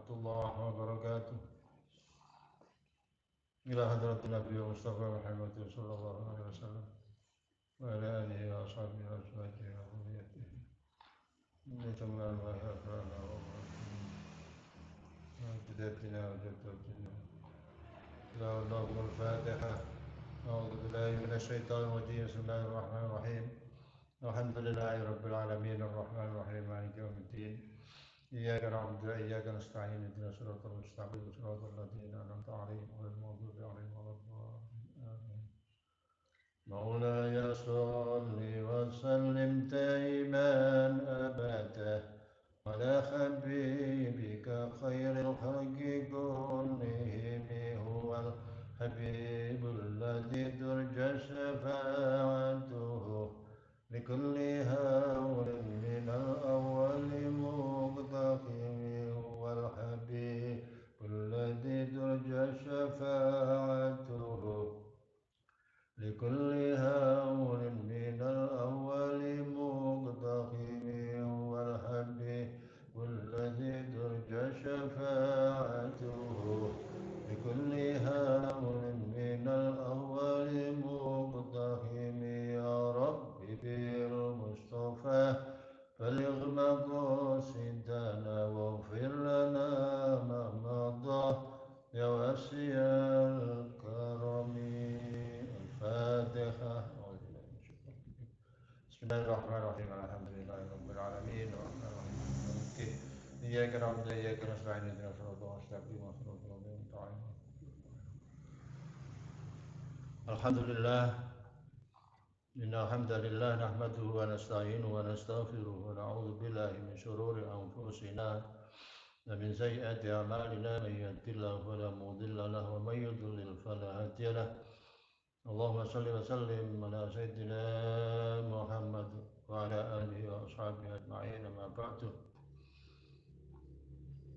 الله وبركاته. إلى حضرة النبي المصطفى محمد صلى الله عليه وسلم وعلى آله وأصحابه وأزواجه وذريته إنكم لا الله أكرمنا وجدتنا وجدتنا. لا الله الفاتحة. أعوذ بالله من الشيطان الرجيم. بسم الله الرحمن الرحيم. الحمد لله رب العالمين الرحمن الرحيم مالك يوم الدين. إياك نعبد وإياك نستعين اهدنا الصراط المستقيم صراط الذين أنعمت عليهم غير المغضوب عليهم ولا الضالين. مولاي صل وسلم دائما أبدا على حبيبك خير الخلق كلهم. هو الحبيب الذي ترجى شفاعته لكل هول من الأول مقتحم. هو الحبيب الذي ترجى شفاعته لكل هول من الأول مقتحم. هو الحبيب الذي ترجى شفاعته لكل هول من الأول مقتحم. يا رب بالمصطفى بلغ مقاصدنا واغفر لنا ما مضى يا واسع الكرم. الفاتحة. بسم الله الرحمن الرحيم. الحمد لله رب العالمين الرحمن الرحيم إياك نعبد وإياك نستعين اهدنا الصراط المستقيم صراط الذين أنعمت عليهم. الحمد لله. إن الحمد لله نحمده ونستعينه ونستغفره ونعوذ بالله من شرور أنفسنا ومن سيئات أعمالنا. من يهده الله فلا مضل له ومن يضلل فلا هادي له. اللهم صل وسلم على سيدنا محمد وعلى آله وأصحابه أجمعين. ما بعد.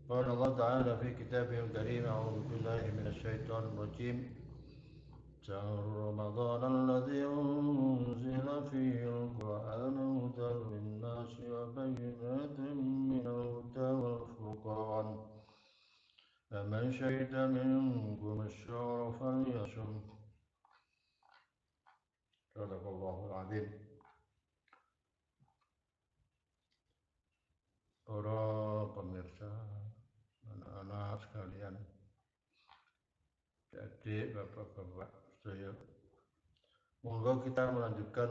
قال الله تعالى في كتابه الكريم: أعوذ بالله من الشيطان الرجيم. شهر رمضان الذي أنزل فيه القرآن هدى للناس وبينات من الهدى والفرقان فمن شهد منكم الشهر فليصم. صدق الله العظيم. Para pemirsa, anak-anak sekalian, adik, bapak-bapak sedaya, monggo kita melanjutkan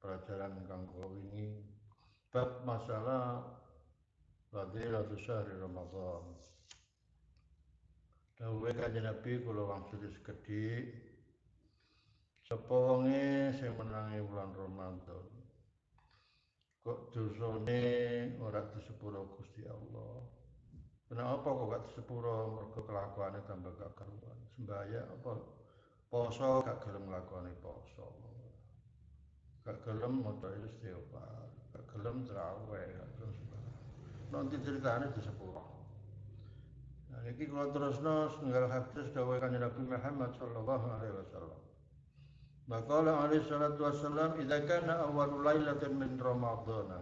pelajaran kanggo ini bab masalah Fadilatul Syahri Ramadan. Dawuhe Kanjeng Nabi kula wangsuli sekedhik, sapa wonge sing menangi wulan Ramadan kok dosane ora disepuro Gusti Allah. Kenapa kok gak disepuro? Mergo kelakuane tambah gak karuan. Sembahyang apa poso gak gelem nglakoni poso. Gak gelem maca istighfar, gak gelem traweh, gak gelem sembahyang. Nanti ceritane disepuro. Nah iki kula terusno setunggal hadis dawuh Kanjeng Nabi Muhammad sallallahu alaihi wasallam. Maqala alaihi salatu wassalam, idza kana awwalul lailatin min ramadhana.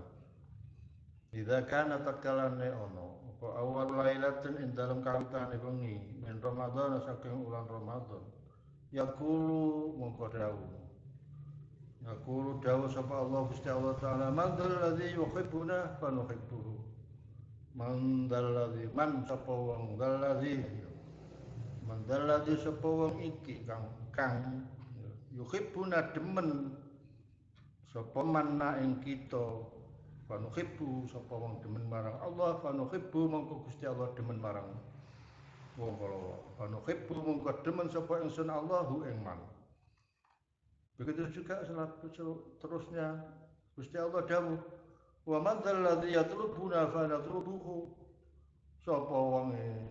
Idza kana takalane ono apa awwalul lailatin ing dalem kawitane wengi min ramadhana saking wulan Ramadan. Yaqulu mongko dawuh. Yaqulu dawuh sapa Allah Gusti Allah taala, man dzalladzi yuhibbuna fa nuhibbuhu. Man dzalladzi man sapa wong dzalladzi man dzalladzi sapa wong iki kang yuhibbuna demen sapa manna ing kita fa nuhibbu sapa wong demen marang Allah fa nuhibbu mongko Gusti Allah demen marang wong kala fa nuhibbu mongko demen sapa ingsun Allahu ing man. Begitu juga seterusnya Gusti Allah dawuh, wa man dzalladzi yatlubuna fa natlubuhu, sapa wonge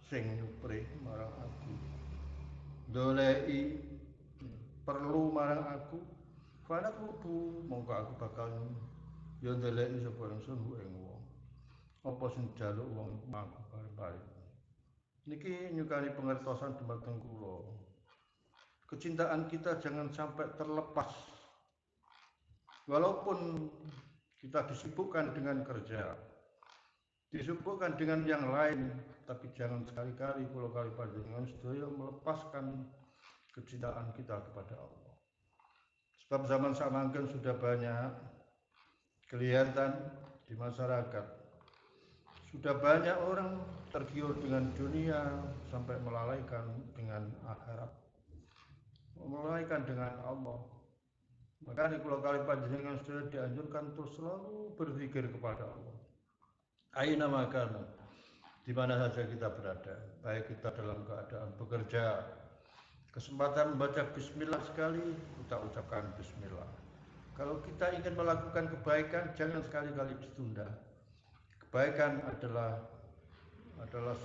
sing nyupri marang aku doleki perlu marang aku fa natlubu mongko aku bakal yo ndeleki sapa ingsun ing wong apa sing njaluk wong iku aku bareng-bareng. Niki nyukani pengertosan dumateng kula. Kecintaan kita jangan sampai terlepas. Walaupun kita disibukkan dengan kerja, disebutkan dengan yang lain, tapi jangan sekali-kali kula kali panjenengan sedaya melepaskan kecintaan kita kepada Allah. Sebab zaman samangken sudah banyak kelihatan di masyarakat, sudah banyak orang tergiur dengan dunia sampai melalaikan dengan akhirat, melalaikan dengan Allah. Makanya kalau kali panjenengan sudah dianjurkan untuk selalu berpikir kepada Allah. Aina makan, di mana saja kita berada, baik kita dalam keadaan bekerja, kesempatan membaca bismillah sekali, kita ucapkan bismillah. Kalau kita ingin melakukan kebaikan, jangan sekali-kali ditunda. Kebaikan adalah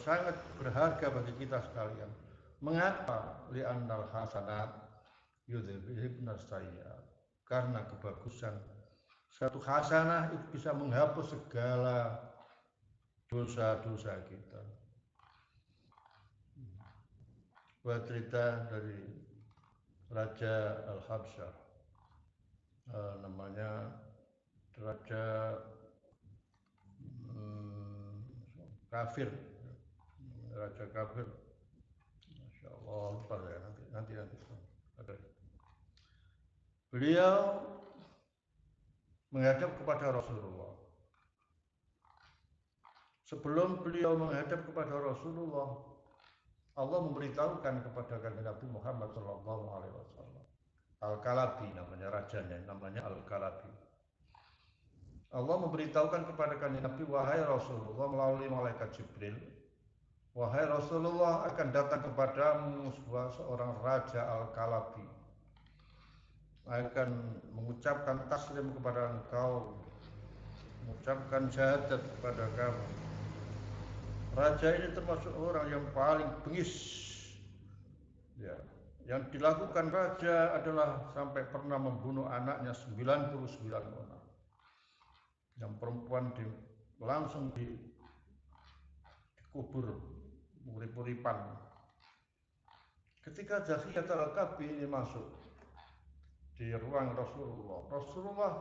sangat berharga bagi kita sekalian. Mengapa? Li'annal hasanat yudhibnas sayyi'at. Karena kebagusan satu hasanah itu bisa menghapus segala dosa-dosa kita. Buat cerita dari Raja Al-Habsyah, namanya Raja kafir, Raja kafir, Masya Allah, lupa ya, nanti. Beliau menghadap kepada Rasulullah. Sebelum beliau menghadap kepada Rasulullah, Allah memberitahukan kepada Nabi Muhammad SAW. Al-Kalabi namanya rajanya, namanya Al-Kalabi. Allah memberitahukan kepada Nabi, wahai Rasulullah melalui malaikat Jibril, wahai Rasulullah akan datang kepadamu seorang Raja Al-Kalabi, akan mengucapkan taslim kepada engkau, mengucapkan syahadat kepada kamu. Raja ini termasuk orang yang paling bengis. Ya, yang dilakukan raja adalah sampai pernah membunuh anaknya 99 orang. Yang perempuan langsung dikubur urip-uripan. Ketika Dahiyat Al-Kalbi ini masuk di ruang Rasulullah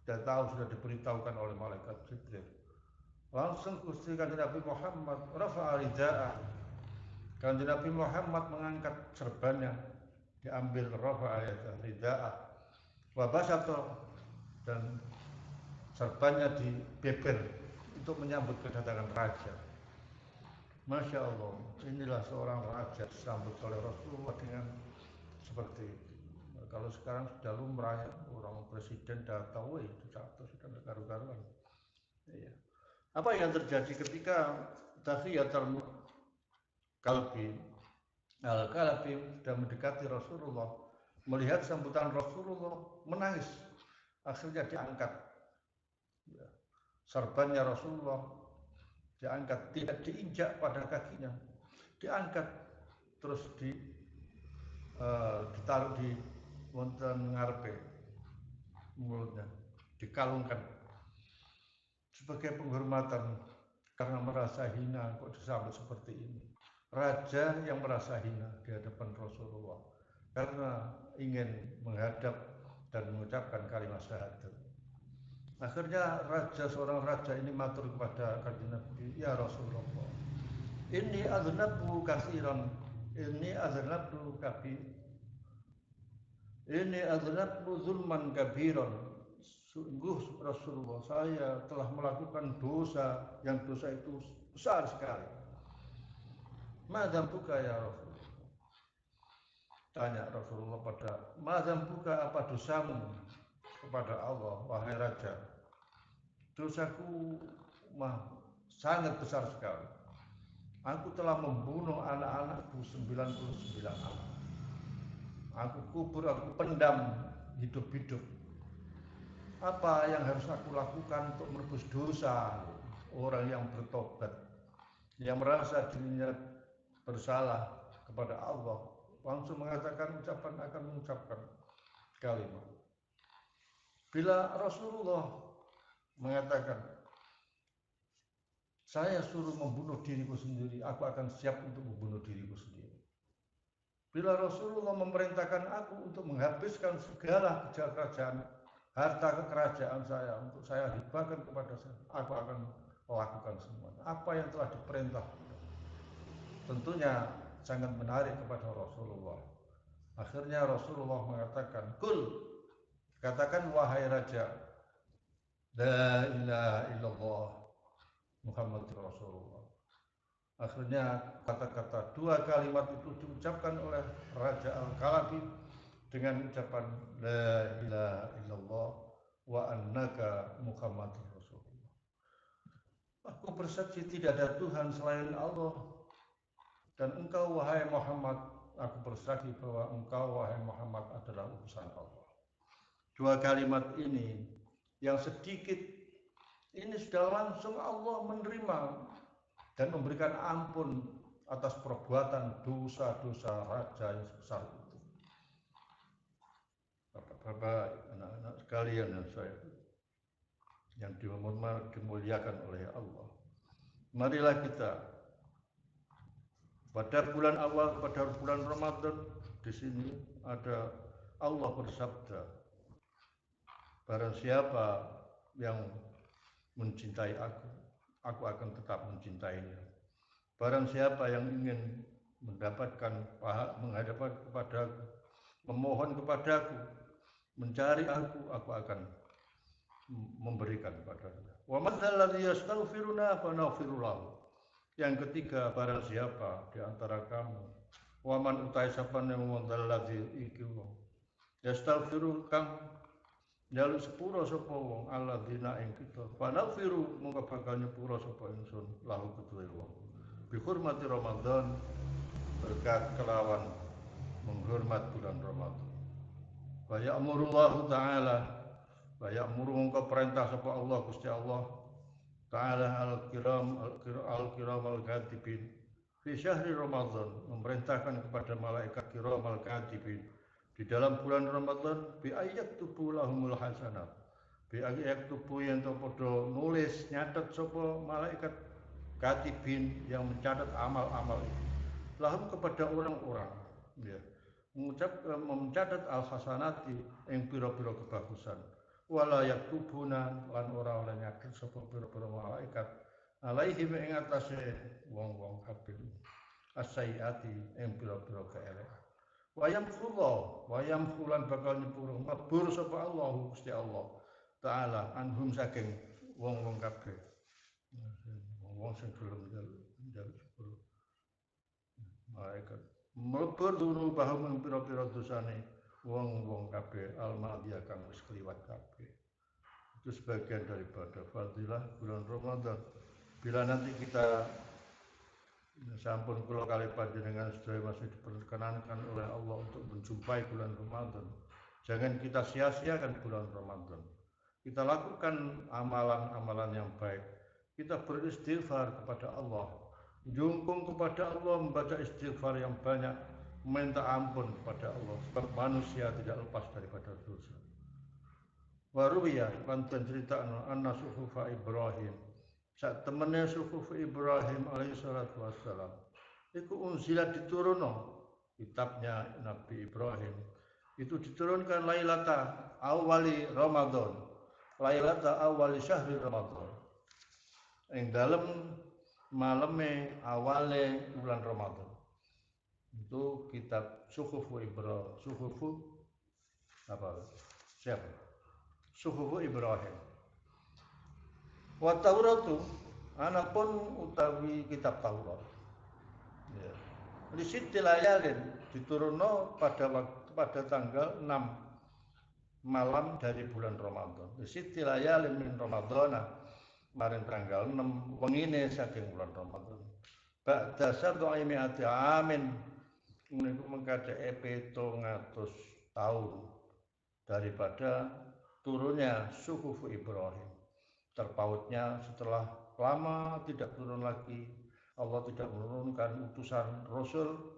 sudah tahu, sudah diberitahukan oleh malaikat Jibril. Langsung Gusti Kanjeng Nabi Muhammad rafa'a rida'ah. Kanjeng Nabi Muhammad mengangkat serbannya, diambil rafa'a rida'ah wa basata, dan serbannya dibeber untuk menyambut kedatangan raja. Masya Allah, inilah seorang raja disambut oleh Rasulullah dengan seperti itu. Kalau sekarang sudah lumrah ya, orang presiden datang, itu sudah karu-karuan. Iya. Apa yang terjadi ketika Dahiyat Al-Kalbi sudah mendekati Rasulullah, melihat sambutan Rasulullah, menangis. Akhirnya diangkat serbannya Rasulullah, diangkat, tidak diinjak pada kakinya, diangkat terus ditaruh di wonten ngarepe mulutnya, dikalungkan sebagai penghormatan karena merasa hina kok disambut seperti ini. Raja yang merasa hina di hadapan Rasulullah karena ingin menghadap dan mengucapkan kalimat syahadat. Akhirnya seorang raja ini matur kepada Kanjeng Nabi, ya Rasulullah, ini aznabtu katsiran, ini aznabtu zulman kabiran. Sungguh Rasulullah, saya telah melakukan dosa yang dosa itu besar sekali. Madzambuka ya Rasulullah. Tanya Rasulullah pada madzambuka, apa dosamu kepada Allah, wahai raja? Dosaku sangat besar sekali. Aku telah membunuh anak-anakku 99 anak. Aku kubur, aku pendam hidup-hidup. Apa yang harus aku lakukan untuk menebus dosa orang yang bertobat, yang merasa dirinya bersalah kepada Allah, langsung akan mengucapkan kalimat. Bila Rasulullah mengatakan, saya suruh membunuh diriku sendiri, aku akan siap untuk membunuh diriku sendiri. Bila Rasulullah memerintahkan aku untuk menghabiskan segala kerajaan, harta kekerajaan saya, untuk saya hibahkan kepada saya, aku akan lakukan semuanya. Apa yang telah diperintah, tentunya sangat menarik kepada Rasulullah. Akhirnya Rasulullah mengatakan, "Kul," katakan wahai raja, "La ilaha illallah Muhammad Rasulullah." Akhirnya kata-kata dua kalimat itu diucapkan oleh Raja Al-Kalabi dengan ucapan La ilaha illallah wa annaka Muhammadur Rasulullah. Aku bersaksi tidak ada Tuhan selain Allah, dan engkau wahai Muhammad, aku bersaksi bahwa engkau wahai Muhammad adalah utusan Allah. Dua kalimat ini yang sedikit ini sudah langsung Allah menerima dan memberikan ampun atas perbuatan dosa-dosa raja yang sebesar itu. Bapak-bapak, anak-anak sekalian yang dimuliakan oleh Allah, marilah kita pada bulan awal, pada bulan Ramadan, di sini ada Allah bersabda, barang siapa yang mencintai aku akan tetap mencintainya. Barang siapa yang ingin mendapatkan menghadap kepadaku, memohon kepadaku, mencari aku akan memberikan padanya. Wa man dzalladzi yastaghfiruna fa naghfiru lahu. Yang ketiga, barang siapa di antara kamu, wa man utai sapane wong dzalladzi iki wong yastaghfiru kang njaluk sepura sapa wong alladzina ing kita fa naghfiru mongko bakal nyepura sapa ingsun lahu kedue wong. Bi hurmati Ramadan, berkat kelawan menghormat bulan Ramadan. Wa ya'murullahu ta'ala, wa ya'muru mongko perintah sapa Allah Gusti Allah ta'ala al-kiram al-katibin fi syahri Ramadan, memerintahkan kepada malaikat kiram al-katibin di dalam bulan Ramadan bi ayat tubuh lahumul hasanat, bi ayat tubuh yang padha nulis nyatet sapa malaikat katibin yang mencatat amal-amal itu lahum kepada orang-orang ya, mencatat al-hasanati yang pira-pira kebagusan, wala yaktubuna lan ora oleh nyatet sapa pira-pira malaikat alaihim ing atase wong-wong kafir as-sayyiati ing pira-pira keelekan. Wayam fulan bakal nyepuro mabur sapa Allah Gusti Allah taala anhum saking wong-wong kabeh. Wong sing gelem njaluk sepuro malaikat mlebur dulu bahum pira-pira dosane wong-wong kabeh almadiyah kang wis kliwat kabeh. Itu sebagian daripada fadilah bulan Ramadan. Bila nanti kita sampun kula kali panjenengan sedaya masih diperkenankan oleh Allah untuk menjumpai bulan Ramadan, jangan kita sia-siakan bulan Ramadan. Kita lakukan amalan-amalan yang baik. Kita beristighfar kepada Allah, jungkung kepada Allah, membaca istighfar yang banyak, meminta ampun kepada Allah, sebab manusia tidak lepas daripada dosa. Waruya lantan cerita anna suhufa Ibrahim, saat temannya suhuf Ibrahim alaihissalatu wassalam, itu unsilat diturunno kitabnya Nabi Ibrahim, itu diturunkan lailata awali Ramadan, lailata awali syahri Ramadan, yang dalam maleme awale bulan Ramadan. Itu kitab suhufu Ibrahim, suhufu apa? Siapa? Suhufu Ibrahim. Wa Tauratu, anapun utawi kitab Taurat. Ya. Di situ layalin diturunno pada tanggal 6 malam dari bulan Ramadan. Di situ layalin min Ramadana, kemarin tanggal 6 wengine saking bulan Ramadan. Ba'da sardu'i mi'ati amin, niku mengkadake 700 tahun daripada turunnya suhufu Ibrahim. Terpautnya setelah lama tidak turun lagi, Allah tidak menurunkan utusan Rasul,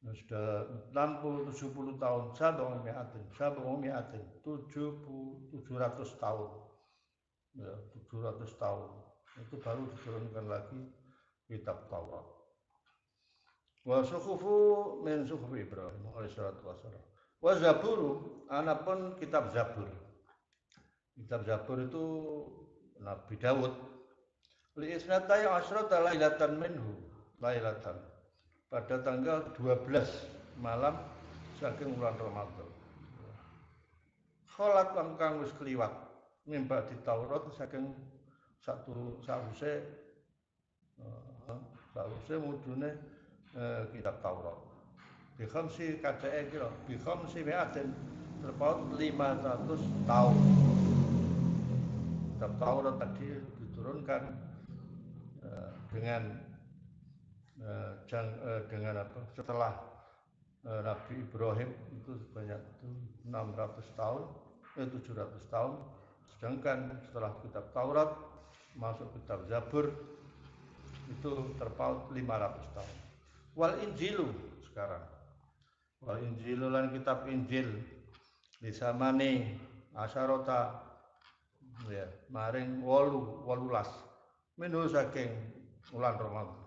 sudah 60-70 tahun, 700 tahun ya, 700 tahun itu baru diturunkan lagi kitab Taurat. Wa suhufu min suhuf Ibrahim alaihissalatu wassalam. Wa Zaburu, anapun kitab Zabur. Kitab Zabur itu Nabi Daud Li isnatai asyrata lailatan minhu lailatan. Pada tanggal 12 malam saking bulan Ramadan. Kholat kang wis kliwat mimba di Taurat saking sause mudune kitab Taurat. Bikhamsi kacake kira bikhamsi mi'atin terpaut 500 tahun. Kitab Taurat tadi diturunkan dengan apa setelah Nabi Ibrahim itu sebanyak 600 tahun 700 tahun, sedangkan setelah kitab Taurat masuk kitab Zabur itu terpaut 500 tahun. Wal Injilu sekarang wal Injilu lan kitab Injil di samane asyarota ya maring 18 minu saking wulan Ramadan.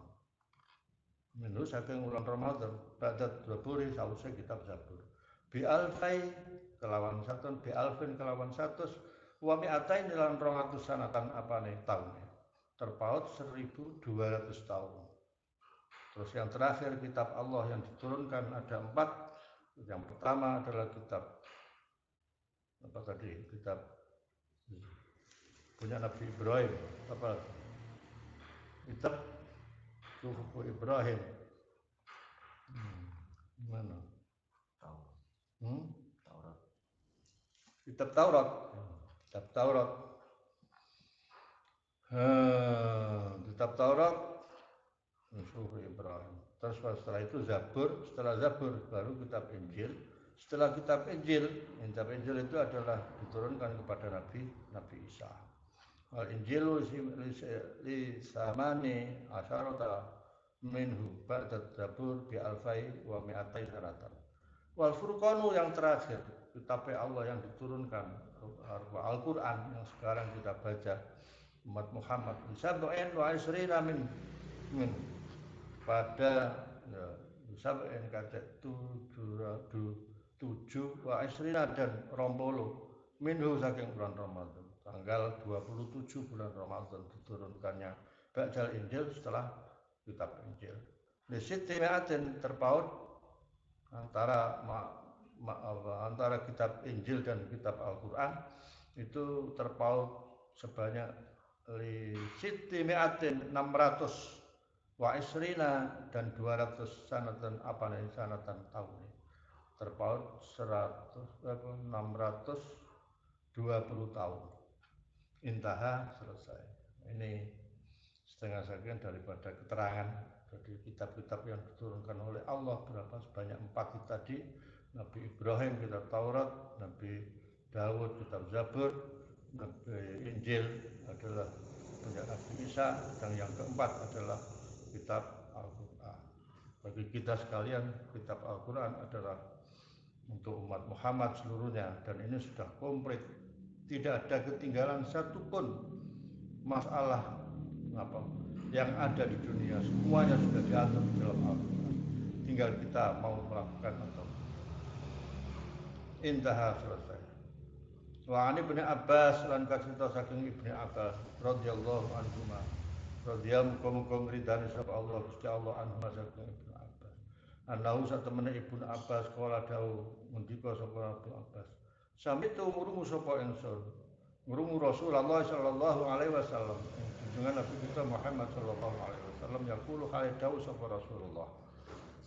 Minu saking wulan Ramadan badat Zaburi sause kitab Zabur. Bi alfai kelawan 100 bi alfin kelawan 100 wa mi'atain lan 200 sanatan apane taun. Terpaut 1200 tahun. Terus yang terakhir kitab Allah yang diturunkan ada 4. Yang pertama adalah kitab apa tadi? Kitab punya Nabi Ibrahim. Apa? Kitab Suhuf Ibrahim. Mana? Taurat. Kitab Taurat. Kitab Taurat. Kitab Taurat Suhuf Ibrahim. Terus setelah itu Zabur, setelah Zabur baru kitab Injil. Setelah kitab Injil itu adalah diturunkan kepada Nabi Isa. Al Injilu li samani asyarata minhu ba'da Zabur bi alfai wa mi'atai sanatan. Wal Furqanu yang terakhir, kitab Allah yang diturunkan Al-Qur'an yang sekarang kita baca umat Muhammad sab'in wa isrina min pada sab'in kata 7 wa isrina dan 20 minhu saking bulan Ramadan. Tanggal 27 bulan Ramadan diturunkannya ba'dal Injil setelah kitab Injil. Di situ terpaut antara kitab Injil dan kitab Al-Qur'an itu terpaut sebanyak li siti mi'atin 600 wa isrina dan 200 sanatan tahun. Terpaut 620 tahun. Intaha selesai. Ini setengah sekian daripada keterangan dari kitab-kitab yang diturunkan oleh Allah berapa sebanyak 4 tadi. Nabi Ibrahim kitab Taurat, Nabi Daud kitab Zabur, Nabi Injil adalah punya Nabi Isa, dan yang keempat adalah kitab Al-Qur'an. Bagi kita sekalian kitab Al-Qur'an adalah untuk umat Muhammad seluruhnya, dan ini sudah komplit. Tidak ada ketinggalan satupun masalah yang ada di dunia, semuanya sudah diatur di dalam Al-Qur'an. Tinggal kita mau melakukan atau intaha selesai. Wa ani Ibnu Abbas lan kacerita saking Ibnu Abbas radhiyallahu anhu radhiyallahu ridani sapa Allah Gusti Allah anhu saking Ibnu Abbas. Anahu satemene Ibnu Abbas kala dawuh ngendika sapa Ibnu Abbas. Sami tu ngurungu sapa ingsun. Ngurungu Rasulullah sallallahu alaihi wasallam. Junjungan Nabi kita Muhammad sallallahu alaihi wasallam yaqulu hale dawuh sapa Rasulullah.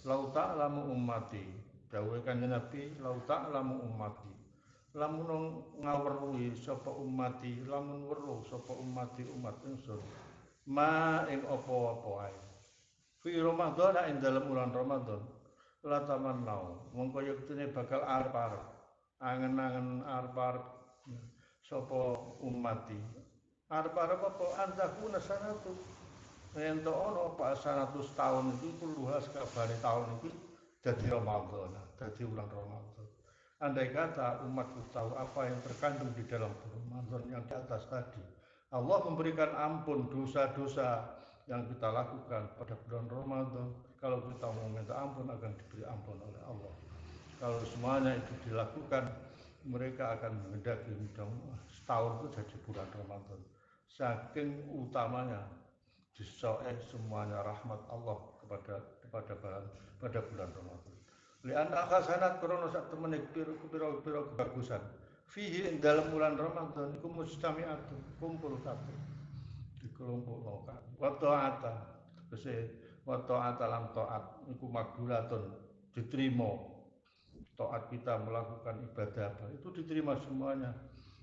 Lau ta'lamu ummati. Dawuh kanjeng Nabi, lau ta'lamu ummati. Lamun ngaweruhi sapa ummati, lamun weruh sapa ummati umat ingsun. Ma ing apa-apa ae. Fi Ramadan ing dalam bulan Ramadan. La tamannau. Mongko yektune bakal arep-arep. Angen-angen arep-arep sapa ummati. Arep-arep apa antakuna sanatu. Ento ana apa 100 tahun iki puluhan sakabane tahun iki dadi Ramadan, dadi bulan Ramadan. Andai kata umatku tahu apa yang terkandung di dalam Ramadan yang di atas tadi, Allah memberikan ampun dosa-dosa yang kita lakukan pada bulan Ramadan. Kalau kita mau minta ampun akan diberi ampun oleh Allah. Kalau semuanya itu dilakukan, mereka akan menghendaki setahun itu jadi bulan Ramadan. Saking utamanya disoek semuanya rahmat Allah pada bulan Ramadan. Lian akhasanat krono sak temene pira-pira kebagusan. Fihi ing dalam bulan Ramadan iku mustami'atun kumpul kabeh. Dikumpulkan. Wa ta'ata tegese wa ta'ata lam ta'at iku makbulatun diterima. Taat kita melakukan ibadah itu diterima semuanya.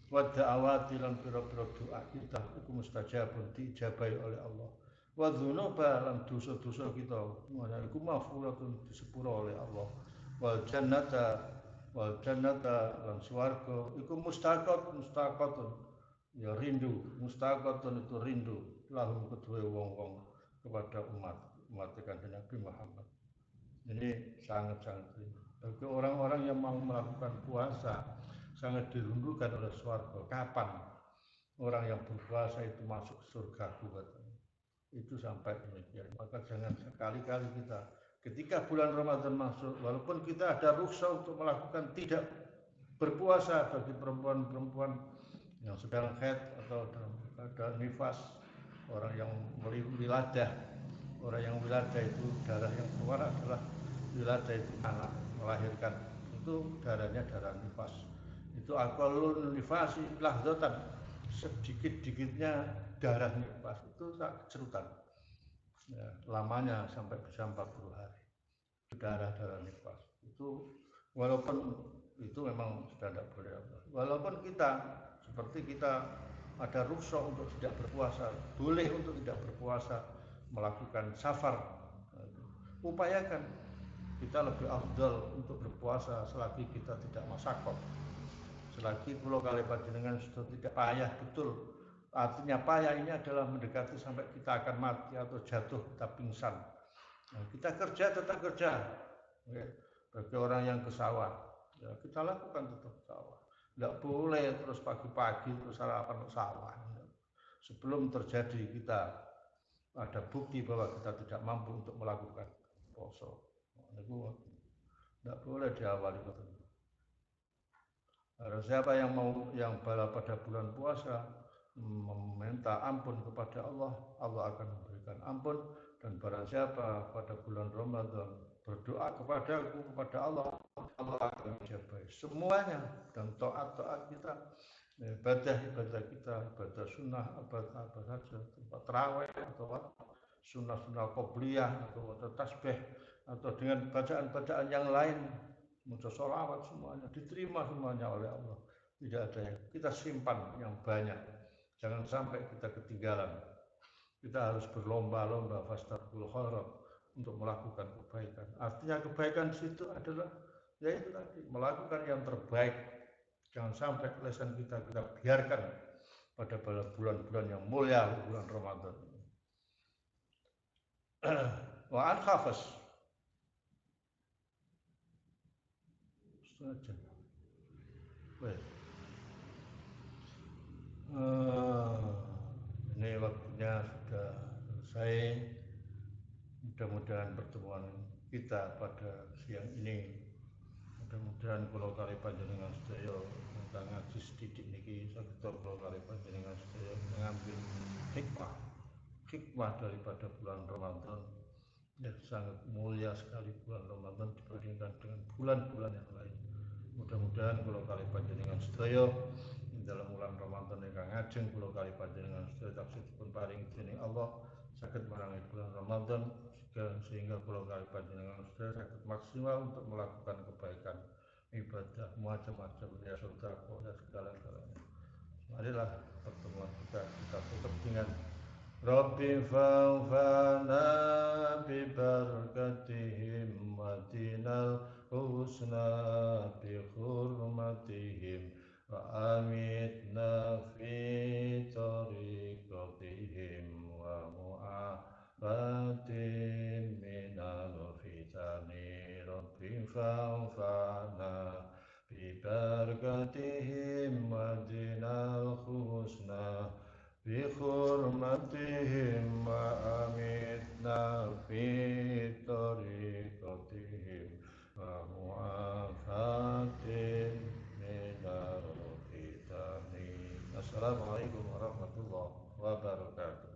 Wa da'awati lan pira-pira doa kita iku mustajabun diijabahi oleh Allah. Wa dzunuba lan dosa-dosa kita semuanya iku maghfuratun disepuro oleh Allah. Wal jannata lan swarga iku mustaqatun ya rindu, mustaqatun itu rindu lahum kedua wong-wong kepada umat Kanjeng Nabi Muhammad. Ini sangat-sangat rindu. Bagi orang-orang yang mau melakukan puasa sangat dirindukan oleh swarga. Kapan orang yang berpuasa itu masuk surga itu sampai demikian. Maka jangan sekali-kali kita ketika bulan Ramadan masuk, walaupun kita ada rukhsah untuk melakukan tidak berpuasa bagi perempuan-perempuan yang sedang haid atau dalam keadaan nifas, orang yang wiladah. Orang yang wiladah itu darah yang keluar adalah wiladah itu anak melahirkan, itu darahnya darah nifas. Itu aqallun nifasi lahzatan, sedikit-dikitnya darah nifas itu tak cerutan. Ya, lamanya sampai bisa 40 hari. Darah nifas itu walaupun itu memang sudah tidak boleh. Walaupun kita seperti kita ada rukhsah untuk tidak berpuasa, boleh untuk tidak berpuasa, melakukan safar, upayakan kita lebih afdal untuk berpuasa selagi kita tidak masyaqah, selagi kula kali panjenengan sudah tidak payah betul. Artinya payah ini adalah mendekati sampai kita akan mati atau jatuh, kita pingsan. Nah, kita kerja tetap kerja. Ya, bagi orang yang ke sawah, ya kita lakukan tetap sawah. Tidak boleh terus pagi-pagi terus sarapan sawah. Sebelum terjadi kita ada bukti bahwa kita tidak mampu untuk melakukan poso. Itu tidak boleh diawali betul. Siapa yang mau pada bulan puasa meminta ampun kepada Allah, Allah akan memberikan ampun. Dan barang siapa pada bulan Ramadan berdoa kepadaku, kepada Allah, Allah akan menjabai semuanya. Dan taat kita, ibadah kita, ibadah sunnah, apa saja, tempat tarawih atau sunnah qobliyah atau tasbih atau dengan bacaan-bacaan yang lain, muncul sholawat, semuanya diterima semuanya oleh Allah. Tidak ada yang kita simpan yang banyak. Jangan sampai kita ketinggalan. Kita harus berlomba-lomba fastabiqul khairat untuk melakukan kebaikan. Artinya kebaikan di situ adalah yaitu tadi melakukan yang terbaik. Jangan sampai lesan kita biarkan pada bulan-bulan yang mulia, bulan Ramadan. Wa an khafas. Ini waktunya sudah selesai. Mudah-mudahan pertemuan kita pada siang ini, mudah-mudahan kula kali panjenengan sedaya ingkang ngaji sedidik niki saged kula kali panjenengan sedaya mengambil hikmah daripada bulan Ramadan. Ya, sangat mulia sekali bulan Ramadan dibandingkan dengan bulan-bulan yang lain. Mudah-mudahan kula kali panjenengan sedaya dalam bulan Ramadan ingkang ajeng kula kali panjenengan sedaya taksipun paring dening Allah saged merangi bulan Ramadan sehingga kula kali panjenengan sedaya saged maksimal untuk melakukan kebaikan ibadah macam-macam ya sedekah dan segala-galanya. Marilah pertemuan kita tutup dengan Rabbi fa'fana bi barakatihim wa dinal husna bi hurmatihim wa amitna fi tariqatihim wa mu'afatim minal fitani Rabbi fa'fana bi barakatihim wa dinal husna bi hurmatihim wa amitna fi tariqatihim wa mu'afatin minal fitani. Assalamualaikum warahmatullahi wabarakatuh.